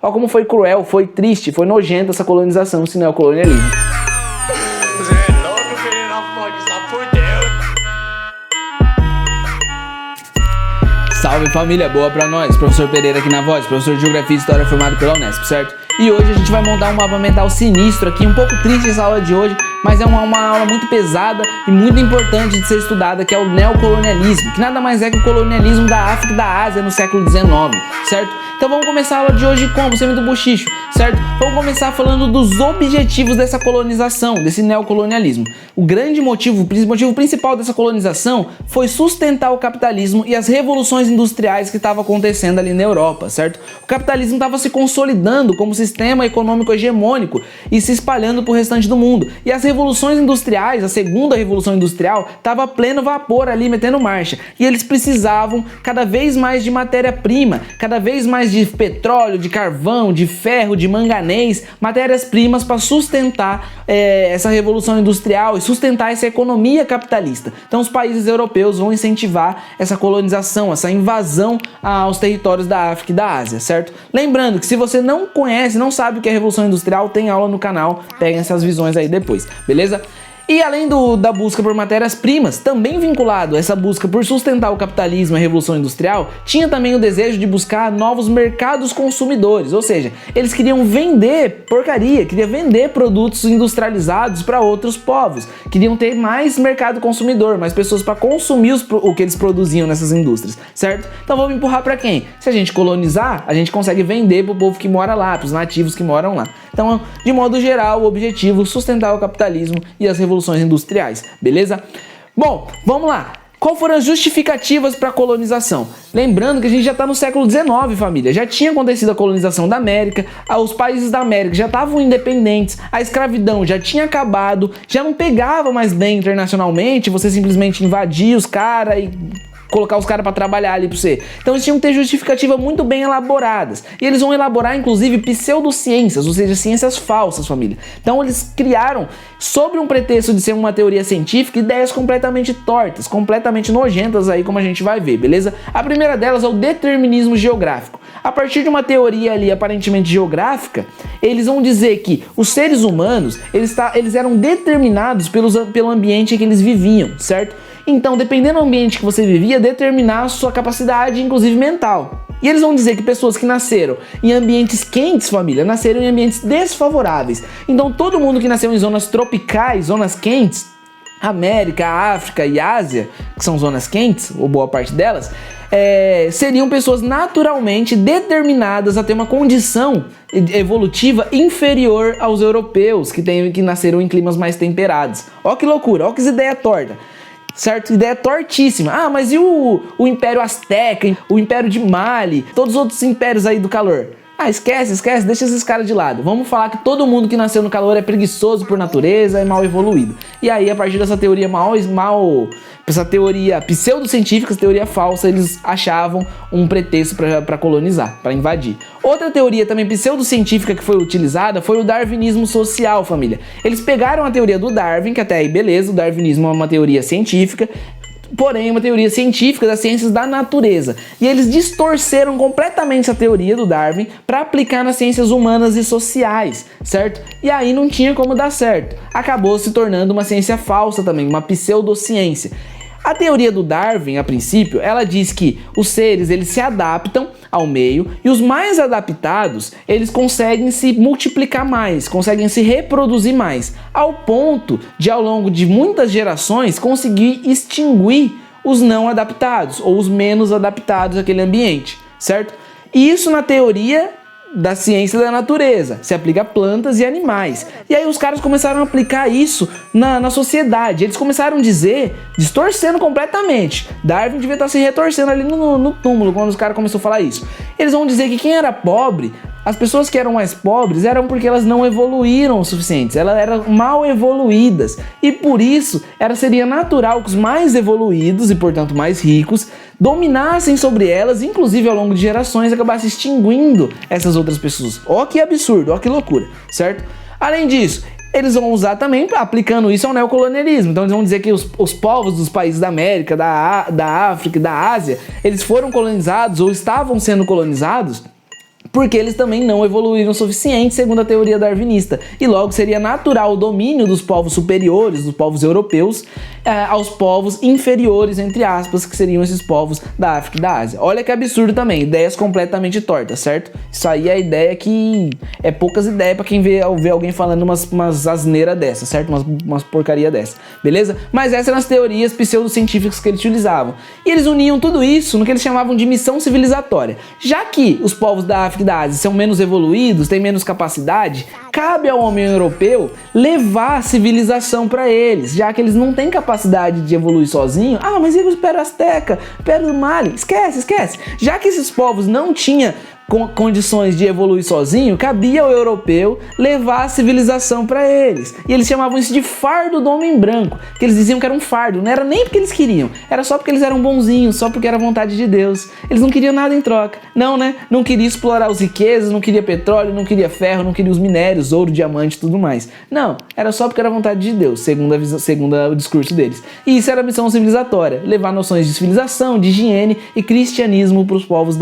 Olha como foi cruel, foi triste, foi nojenta essa colonização, esse neocolonialismo. Você é louco, filho, não pode, só por Deus. Salve família, boa pra nós, professor Pereira aqui na voz, professor de Geografia e História formado pela Unesp, certo? E hoje a gente vai montar um mapa mental sinistro aqui, um pouco triste essa aula de hoje, mas é uma aula muito pesada e muito importante de ser estudada, que é o neocolonialismo, que nada mais é que o colonialismo da África e da Ásia no século XIX, certo? Então vamos começar a aula de hoje como? Sem muito buchicho, certo? Vamos começar falando dos objetivos dessa colonização, desse neocolonialismo. O grande motivo, o motivo principal dessa colonização foi sustentar o capitalismo e as revoluções industriais que estavam acontecendo ali na Europa, certo? O capitalismo estava se consolidando como sistema econômico hegemônico e se espalhando para o restante do mundo. E as revoluções industriais, a segunda revolução industrial, estava a pleno vapor ali, metendo marcha. E eles precisavam cada vez mais de matéria-prima, cada vez mais de petróleo, de carvão, de ferro, de manganês, matérias-primas para sustentar essa revolução industrial e sustentar essa economia capitalista. Então os países europeus vão incentivar essa colonização, essa invasão aos territórios da África e da Ásia, certo? Lembrando que se você não conhece, não sabe o que é Revolução Industrial, tem aula no canal, peguem essas visões aí depois, beleza? E além da busca por matérias-primas, também vinculado a essa busca por sustentar o capitalismo e a Revolução Industrial, tinha também o desejo de buscar novos mercados consumidores, ou seja, eles queriam vender porcaria, queriam vender produtos industrializados para outros povos, queriam ter mais mercado consumidor, mais pessoas para consumir o que eles produziam nessas indústrias, certo? Então vamos empurrar para quem? Se a gente colonizar, a gente consegue vender para o povo que mora lá, para os nativos que moram lá. Então, de modo geral, o objetivo é sustentar o capitalismo e as revoluções industriais, beleza? Bom, vamos lá. Qual foram as justificativas para a colonização? Lembrando que a gente já está no século XIX, família. Já tinha acontecido a colonização da América, os países da América já estavam independentes, a escravidão já tinha acabado, já não pegava mais bem internacionalmente, você simplesmente invadia os caras e colocar os caras para trabalhar ali para você. Então eles tinham que ter justificativas muito bem elaboradas. E eles vão elaborar, inclusive, pseudociências, ou seja, ciências falsas, família. Então eles criaram, sob um pretexto de ser uma teoria científica, ideias completamente tortas, completamente nojentas aí, como a gente vai ver, beleza? A primeira delas é o determinismo geográfico. A partir de uma teoria ali aparentemente geográfica, eles vão dizer que os seres humanos, eles eram determinados pelo ambiente em que eles viviam, certo? Então, dependendo do ambiente que você vivia, determinar a sua capacidade, inclusive mental. E eles vão dizer que pessoas que nasceram em ambientes quentes, família, nasceram em ambientes desfavoráveis. Então, todo mundo que nasceu em zonas tropicais, zonas quentes, América, África e Ásia, que são zonas quentes, ou boa parte delas, seriam pessoas naturalmente determinadas a ter uma condição evolutiva inferior aos europeus, que nasceram em climas mais temperados. Ó que loucura, ó que ideia torta. Certo? Ideia tortíssima. Ah, mas e o Império Azteca, o Império de Mali, todos os outros impérios aí do calor? Ah, esquece, deixa esses caras de lado. Vamos falar que todo mundo que nasceu no calor é preguiçoso por natureza, é mal evoluído. E aí, a partir dessa teoria essa teoria pseudocientífica, essa teoria falsa, eles achavam um pretexto para colonizar, para invadir. Outra teoria também pseudocientífica que foi utilizada foi o darwinismo social, família. Eles pegaram a teoria do Darwin, que até aí beleza, o darwinismo é uma teoria científica, porém uma teoria científica das ciências da natureza. E eles distorceram completamente essa teoria do Darwin para aplicar nas ciências humanas e sociais, certo? E aí não tinha como dar certo. Acabou se tornando uma ciência falsa também, uma pseudociência. A teoria do Darwin, a princípio, ela diz que os seres, eles se adaptam ao meio e os mais adaptados, eles conseguem se multiplicar mais, conseguem se reproduzir mais, ao ponto de, ao longo de muitas gerações, conseguir extinguir os não adaptados ou os menos adaptados àquele ambiente, certo? E isso na teoria da ciência da natureza, se aplica a plantas e animais. E aí os caras começaram a aplicar isso na sociedade. Eles começaram a dizer, distorcendo completamente. Darwin devia estar se retorcendo ali no túmulo quando os caras começaram a falar isso. Eles vão dizer que quem era pobre, as pessoas que eram mais pobres eram porque elas não evoluíram o suficiente, elas eram mal evoluídas. E por isso, seria natural que os mais evoluídos e, portanto, mais ricos dominassem sobre elas, inclusive ao longo de gerações, acabassem extinguindo essas outras pessoas. Ó que absurdo, ó que loucura, certo? Além disso, eles vão usar também, aplicando isso ao neocolonialismo. Então eles vão dizer que os povos dos países da América, da África e da Ásia, eles foram colonizados ou estavam sendo colonizados porque eles também não evoluíram o suficiente, segundo a teoria darwinista, e logo seria natural o domínio dos povos superiores, dos povos europeus, aos povos inferiores, entre aspas, que seriam esses povos da África e da Ásia. Olha que absurdo também, ideias completamente tortas, certo? Isso aí é a ideia que é poucas ideias pra quem vê alguém falando umas asneiras dessas, certo? Umas porcaria dessa, beleza? Mas essas eram as teorias pseudocientíficas que eles utilizavam. E eles uniam tudo isso no que eles chamavam de missão civilizatória. Já que os povos da África e da Ásia são menos evoluídos, têm menos capacidade, cabe ao homem europeu levar a civilização para eles, já que eles não têm capacidade de evoluir sozinho. Ah, mas e o Império Azteca, Império do Mali? Esquece. Já que esses povos não tinham condições de evoluir sozinho, cabia ao europeu levar a civilização para eles. E eles chamavam isso de fardo do homem branco, que eles diziam que era um fardo, não era nem porque eles queriam, era só porque eles eram bonzinhos, só porque era vontade de Deus. Eles não queriam nada em troca. Não, né? Não queria explorar as riquezas, não queria petróleo, não queria ferro, não queria os minérios, ouro, diamante e tudo mais. Não, era só porque era vontade de Deus, segundo o discurso deles. E isso era a missão civilizatória, levar noções de civilização, de higiene e cristianismo para os povos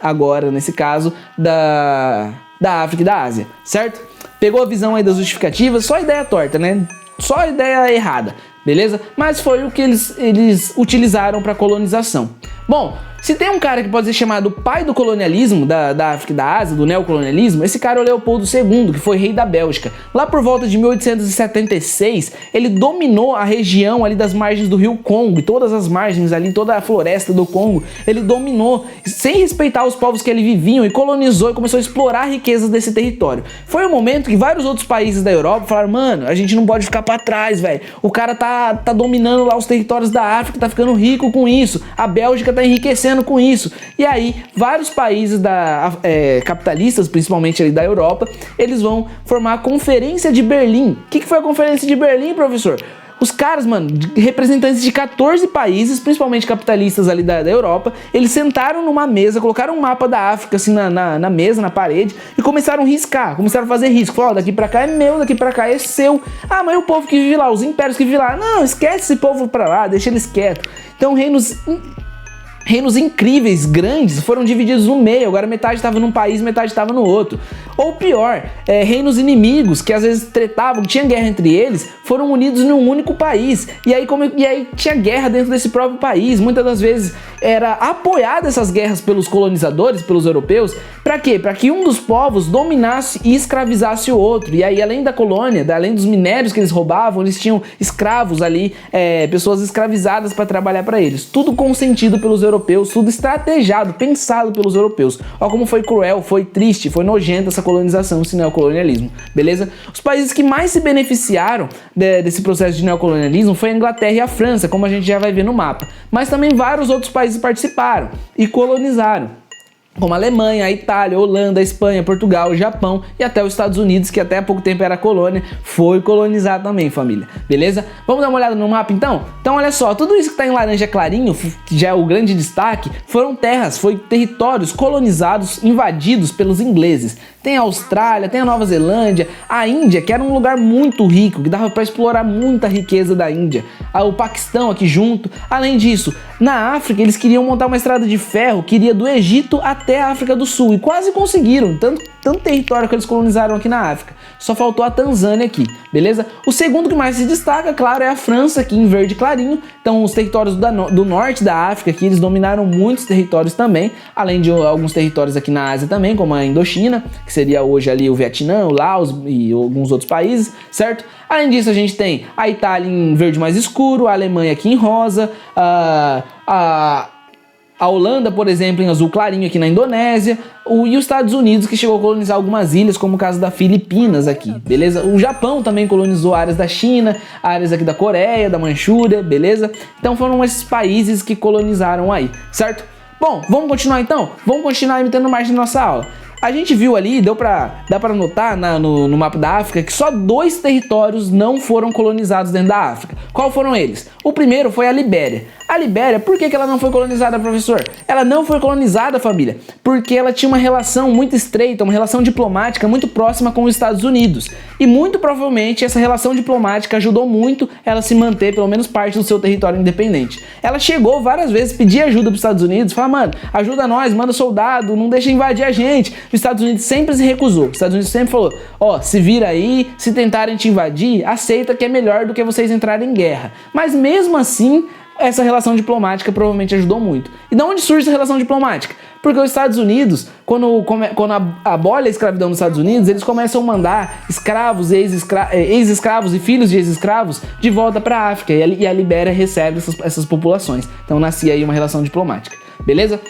agora, nesse caso, da África e da Ásia, certo? Pegou a visão aí das justificativas, só ideia torta, né? Só ideia errada, beleza? Mas foi o que eles utilizaram para colonização. Bom, se tem um cara que pode ser chamado pai do colonialismo da África e da Ásia, do neocolonialismo, esse cara é o Leopoldo II, que foi rei da Bélgica. Lá por volta de 1876, ele dominou a região ali das margens do rio Congo, e todas as margens ali, toda a floresta do Congo, ele dominou, sem respeitar os povos que ali viviam, e colonizou e começou a explorar riquezas desse território. Foi um momento que vários outros países da Europa falaram, mano, a gente não pode ficar pra trás, velho. O cara tá dominando lá os territórios da África, tá ficando rico com isso. A Bélgica tá enriquecendo com isso. E aí, vários países capitalistas, principalmente ali da Europa, eles vão formar a Conferência de Berlim. O que foi a Conferência de Berlim, professor? Os caras, mano, representantes de 14 países, principalmente capitalistas ali da Europa, eles sentaram numa mesa, colocaram um mapa da África assim na mesa, na parede, e começaram a riscar, começaram a fazer risco. Falaram, daqui pra cá é meu, daqui pra cá é seu. Ah, mas o povo que vive lá, os impérios que vivem lá, não, esquece esse povo pra lá, deixa eles quietos. Então, reinos incríveis, grandes, foram divididos no meio. Agora metade estava num país, metade estava no outro. Ou pior, reinos inimigos, que às vezes tretavam, tinha guerra entre eles, foram unidos num único país. E aí tinha guerra dentro desse próprio país. Muitas das vezes era apoiada essas guerras pelos colonizadores, pelos europeus. Para quê? Para que um dos povos dominasse e escravizasse o outro. E aí, além da colônia, além dos minérios que eles roubavam, eles tinham escravos ali, pessoas escravizadas para trabalhar para eles. Tudo consentido pelos europeus, tudo estrategiado, pensado pelos europeus. Olha como foi cruel, foi triste, foi nojenta essa colonização, esse neocolonialismo, beleza? Os países que mais se beneficiaram desse processo de neocolonialismo foi a Inglaterra e a França, como a gente já vai ver no mapa. Mas também vários outros países participaram e colonizaram, como a Alemanha, a Itália, a Holanda, a Espanha, Portugal, o Japão e até os Estados Unidos, que até há pouco tempo era colônia, foi colonizado também, família. Beleza? Vamos dar uma olhada no mapa, então? Então, olha só, tudo isso que está em laranja clarinho, que já é o grande destaque, foram territórios colonizados, invadidos pelos ingleses. Tem a Austrália, tem a Nova Zelândia, a Índia, que era um lugar muito rico, que dava para explorar muita riqueza da Índia. O Paquistão aqui junto. Além disso, na África, eles queriam montar uma estrada de ferro que iria do Egito até a África do Sul, e quase conseguiram, tanto território que eles colonizaram aqui na África. Só faltou a Tanzânia aqui, beleza? O segundo que mais se destaca, claro, é a França, aqui em verde clarinho. Então, os territórios do norte da África, aqui eles dominaram muitos territórios também, além de alguns territórios aqui na Ásia também, como a Indochina, que seria hoje ali o Vietnã, o Laos e alguns outros países, certo? Além disso, a gente tem a Itália em verde mais escuro, a Alemanha aqui em rosa, a Holanda, por exemplo, em azul clarinho aqui na Indonésia, e os Estados Unidos, que chegou a colonizar algumas ilhas, como o caso da Filipinas aqui, beleza? O Japão também colonizou áreas da China, áreas aqui da Coreia, da Manchúria, beleza? Então foram esses países que colonizaram aí, certo? Bom, vamos continuar então? Vamos continuar imitando mais na nossa aula. A gente viu ali, dá pra notar no mapa da África que só 2 territórios não foram colonizados dentro da África. Qual foram eles? O primeiro foi a Libéria. A Libéria, por que ela não foi colonizada, professor? Ela não foi colonizada, família, porque ela tinha uma relação muito estreita, uma relação diplomática muito próxima com os Estados Unidos. E muito provavelmente essa relação diplomática ajudou muito ela a se manter pelo menos parte do seu território independente. Ela chegou várias vezes, pedir ajuda para os Estados Unidos, falar, mano, ajuda nós, manda soldado, não deixa invadir a gente. Os Estados Unidos sempre se recusou. Os Estados Unidos sempre falou, ó, se vira aí, se tentarem te invadir, aceita que é melhor do que vocês entrarem em guerra. Mas mesmo assim, essa relação diplomática provavelmente ajudou muito. E de onde surge essa relação diplomática? Porque os Estados Unidos, quando abole a escravidão nos Estados Unidos, eles começam a mandar escravos, ex-escravos e filhos de ex-escravos de volta para a África. E a Libéria recebe essas populações. Então nascia aí uma relação diplomática. Beleza?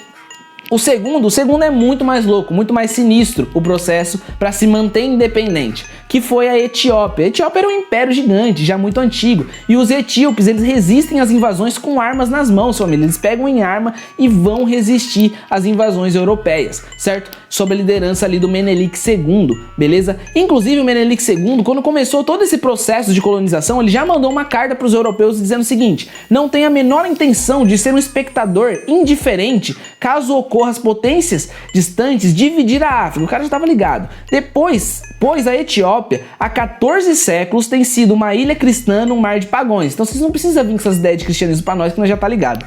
O segundo é muito mais louco, muito mais sinistro o processo para se manter independente, que foi a Etiópia. A Etiópia era um império gigante, já muito antigo, e os etíopes, eles resistem às invasões com armas nas mãos, família. Eles pegam em arma e vão resistir às invasões europeias, certo? Sob a liderança ali do Menelik II, beleza? Inclusive o Menelik II, quando começou todo esse processo de colonização, ele já mandou uma carta para os europeus dizendo o seguinte: não tem a menor intenção de ser um espectador indiferente caso ocorra as potências distantes dividir a África. O cara já estava ligado. Pois a Etiópia, há 14 séculos, tem sido uma ilha cristã no mar de pagões. Então vocês não precisam vir com essas ideias de cristianismo para nós, que nós já tá ligado.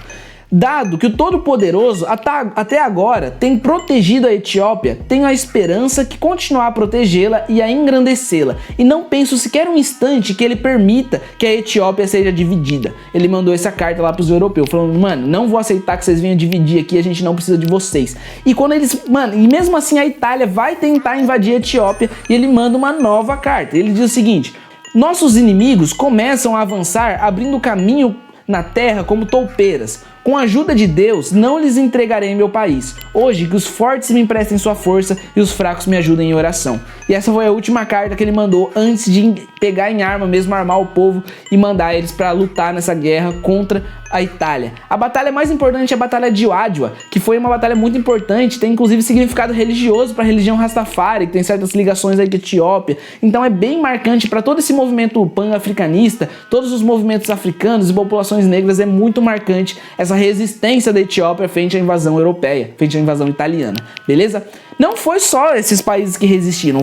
Dado que o Todo-Poderoso até agora tem protegido a Etiópia, tenho a esperança que continuar a protegê-la e a engrandecê-la. E não penso sequer um instante que ele permita que a Etiópia seja dividida. Ele mandou essa carta lá pros europeus, falando, mano, não vou aceitar que vocês venham dividir aqui, a gente não precisa de vocês. E quando eles, mano, e mesmo assim a Itália vai tentar invadir a Etiópia e ele manda uma nova carta. Ele diz o seguinte: nossos inimigos começam a avançar, abrindo caminho na terra como toupeiras. Com a ajuda de Deus, não lhes entregarei meu país. Hoje, que os fortes me emprestem sua força e os fracos me ajudem em oração. E essa foi a última carta que ele mandou antes de pegar em arma mesmo, armar o povo e mandar eles para lutar nessa guerra contra a Itália. A batalha mais importante é a Batalha de Adwa, que foi uma batalha muito importante, tem inclusive significado religioso para a religião Rastafari, que tem certas ligações aí com a Etiópia. Então é bem marcante para todo esse movimento pan-africanista, todos os movimentos africanos e populações negras, é muito marcante essa resistência da Etiópia frente à invasão europeia, frente à invasão italiana, beleza? Não foi só esses países que resistiram,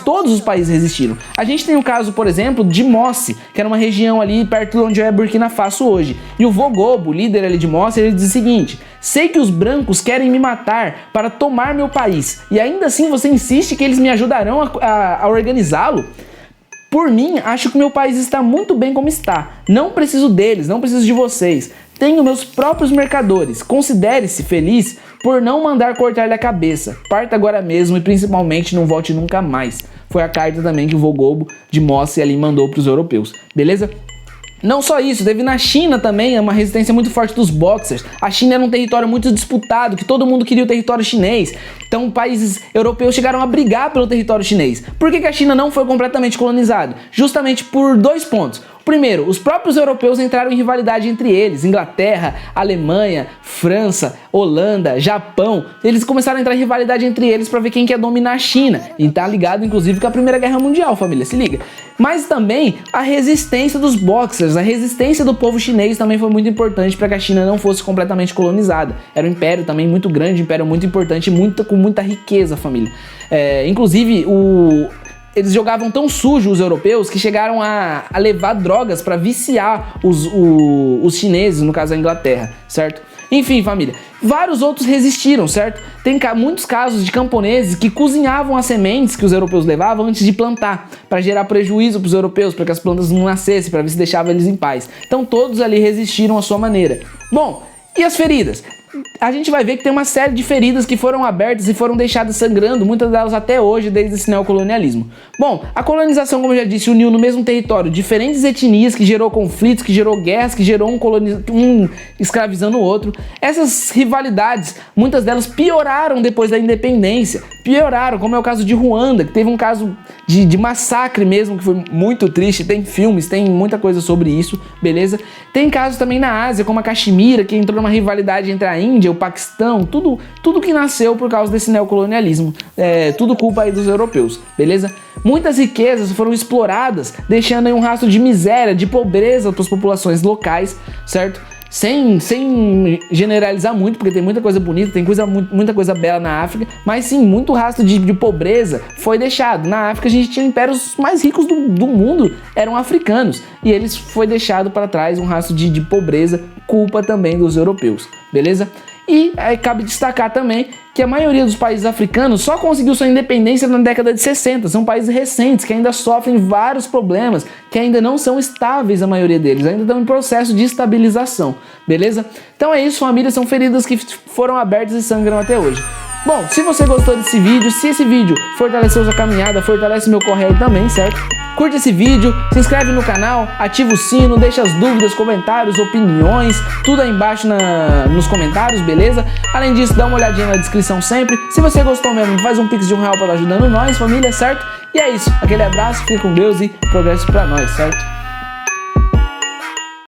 todos os países resistiram. A gente tem o caso, por exemplo, de Mossi, que era uma região ali perto de onde é Burkina Faso hoje. E o Vogobo, líder ali de Mossi, ele diz o seguinte: sei que os brancos querem me matar para tomar meu país, e ainda assim você insiste que eles me ajudarão a organizá-lo? Por mim, acho que meu país está muito bem como está. Não preciso deles, não preciso de vocês. Tenho meus próprios mercadores. Considere-se feliz por não mandar cortar-lhe a cabeça. Parta agora mesmo e principalmente não volte nunca mais. Foi a carta também que o Vogobo de Mossi ali mandou para os europeus. Beleza? Não só isso, teve na China também uma resistência muito forte dos Boxers. A China era um território muito disputado, que todo mundo queria o território chinês. Então países europeus chegaram a brigar pelo território chinês. Por que a China não foi completamente colonizada? Justamente por 2 pontos. Primeiro, os próprios europeus entraram em rivalidade entre eles. Inglaterra, Alemanha, França, Holanda, Japão. Eles começaram a entrar em rivalidade entre eles para ver quem quer dominar a China. E tá ligado, inclusive, com a Primeira Guerra Mundial, família, se liga. Mas também a resistência dos Boxers, a resistência do povo chinês também foi muito importante para que a China não fosse completamente colonizada. Era um império também muito grande, um império muito importante, com muita riqueza, família. Inclusive, eles jogavam tão sujo os europeus que chegaram a levar drogas para viciar os chineses, no caso a Inglaterra, certo? Enfim, família, vários outros resistiram, certo? Tem muitos casos de camponeses que cozinhavam as sementes que os europeus levavam antes de plantar, para gerar prejuízo para os europeus, para que as plantas não nascessem, para ver se deixava eles em paz. Então todos ali resistiram à sua maneira. Bom, e as feridas? A gente vai ver que tem uma série de feridas que foram abertas e foram deixadas sangrando, muitas delas até hoje, desde esse neocolonialismo. Bom, a colonização, como eu já disse, uniu no mesmo território diferentes etnias, que gerou conflitos, que gerou guerras, que gerou um escravizando o outro. Essas rivalidades, muitas delas pioraram depois da independência. Pioraram, como é o caso de Ruanda, que teve um caso de massacre mesmo, que foi muito triste. Tem filmes, tem muita coisa sobre isso, beleza? Tem casos também na Ásia, como a Caxemira, que entrou numa rivalidade entre a Índia, o Paquistão, tudo que nasceu por causa desse neocolonialismo. Tudo culpa aí dos europeus, beleza? Muitas riquezas foram exploradas, deixando aí um rastro de miséria, de pobreza para as populações locais, certo? sem generalizar muito, porque tem muita coisa bonita, tem muita coisa bela na África, mas sim, muito rastro de pobreza foi deixado. Na África a gente tinha impérios mais ricos do mundo, eram africanos, e eles foi deixado para trás um rastro de pobreza, culpa também dos europeus, beleza? E aí cabe destacar também que a maioria dos países africanos só conseguiu sua independência na década de 60. São países recentes que ainda sofrem vários problemas, que ainda não são estáveis, a maioria deles, ainda estão em processo de estabilização, beleza? Então é isso, família, são feridas que foram abertas e sangram até hoje. Bom, se você gostou desse vídeo, se esse vídeo fortaleceu sua caminhada, fortalece meu corre aí também, certo? Curte esse vídeo, se inscreve no canal, ativa o sino, deixa as dúvidas, comentários, opiniões, tudo aí embaixo nos comentários, beleza? Além disso, dá uma olhadinha na descrição sempre. Se você gostou mesmo, faz um pix de R$1 para ajudando nós, família, certo? E é isso, aquele abraço, fica com Deus e progresso pra nós, certo?